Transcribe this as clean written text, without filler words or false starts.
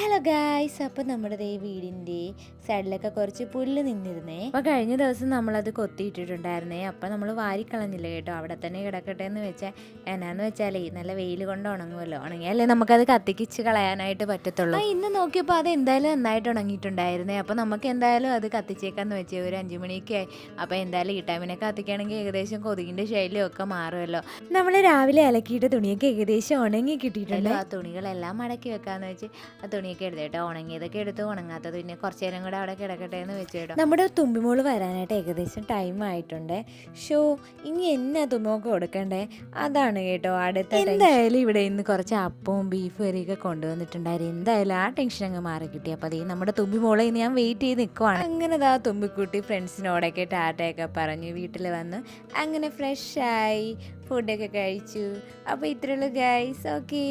Hello guys, അപ്പോൾ നമ്മുടെ ഈ വീടിൻ്റെ സൈഡിലൊക്കെ കുറച്ച് പുല്ല് നിന്നിരുന്നേ. അപ്പോൾ കഴിഞ്ഞ ദിവസം നമ്മളത് കൊത്തിയിട്ടിട്ടുണ്ടായിരുന്നേ. അപ്പോൾ നമ്മൾ വാരിക്കളഞ്ഞില്ല കേട്ടോ, അവിടെ തന്നെ കിടക്കട്ടെ എന്ന് വെച്ചാൽ എന്നാന്ന് വെച്ചാലേ നല്ല വെയിൽ കൊണ്ട് ഉണങ്ങുമല്ലോ, ഉണങ്ങിയാലേ നമുക്കത് കത്തിക്കിച്ച് കളയാനായിട്ട് പറ്റത്തുള്ളൂ. ഇന്ന് നോക്കിയപ്പോൾ അത് എന്തായാലും നന്നായിട്ട് ഉണങ്ങിയിട്ടുണ്ടായിരുന്നേ. അപ്പോൾ നമുക്ക് എന്തായാലും അത് കത്തിച്ചേക്കാന്ന് വെച്ചാൽ ഒരു 5 മണിയൊക്കെ ആയി. അപ്പോൾ എന്തായാലും ഈ ടൈമിനൊക്കെ കത്തിക്കുകയാണെങ്കിൽ ഏകദേശം കൊതുകിൻ്റെ ശൈലിയൊക്കെ മാറുമല്ലോ. നമ്മൾ രാവിലെ അലക്കിയിട്ട് തുണിയൊക്കെ ഏകദേശം ഉണങ്ങി കിട്ടിയിട്ടുണ്ടല്ലോ. ആ തുണികളെല്ലാം മടക്കി വെക്കാമെന്ന് വെച്ച് ആ തുണിയൊക്കെ എടുത്തേട്ടോ, ഉണങ്ങിയതൊക്കെ എടുത്ത്, ഉണങ്ങാത്തത് പിന്നെ കുറച്ച് നേരം കൂടെ അവിടെ കിടക്കട്ടെ എന്ന് വെച്ചേട്ടോ. നമ്മുടെ തുമ്പിമോള് വരാനായിട്ട് ഏകദേശം ടൈം ആയിട്ടുണ്ട്. ഇനി എന്നാ തുമ്പൊക്കെ കൊടുക്കണ്ടേ, അതാണ് കേട്ടോ അടുത്ത. എന്തായാലും ഇവിടെ ഇന്ന് കുറച്ച് അപ്പവും ബീഫ് കറിയൊക്കെ കൊണ്ടുവന്നിട്ടുണ്ടായിരുന്നു. എന്തായാലും ആ ടെൻഷൻ അങ്ങ് മാറി കിട്ടി. അപ്പോൾ അതേ നമ്മുടെ തുമ്പിമോളെ ഇന്ന് ഞാൻ വെയിറ്റ് ചെയ്ത് നിൽക്കുവാണ്. അങ്ങനെ ആ തുമ്പിക്കുട്ടി ഫ്രണ്ട്സിനോടൊക്കെ ടാറ്റയൊക്കെ പറഞ്ഞ് വീട്ടിൽ വന്ന് അങ്ങനെ ഫ്രഷായി ഫുഡൊക്കെ കഴിച്ചു. അപ്പോൾ ഇത്രയുള്ളൂ ഗൈസ്. ഓക്കേ.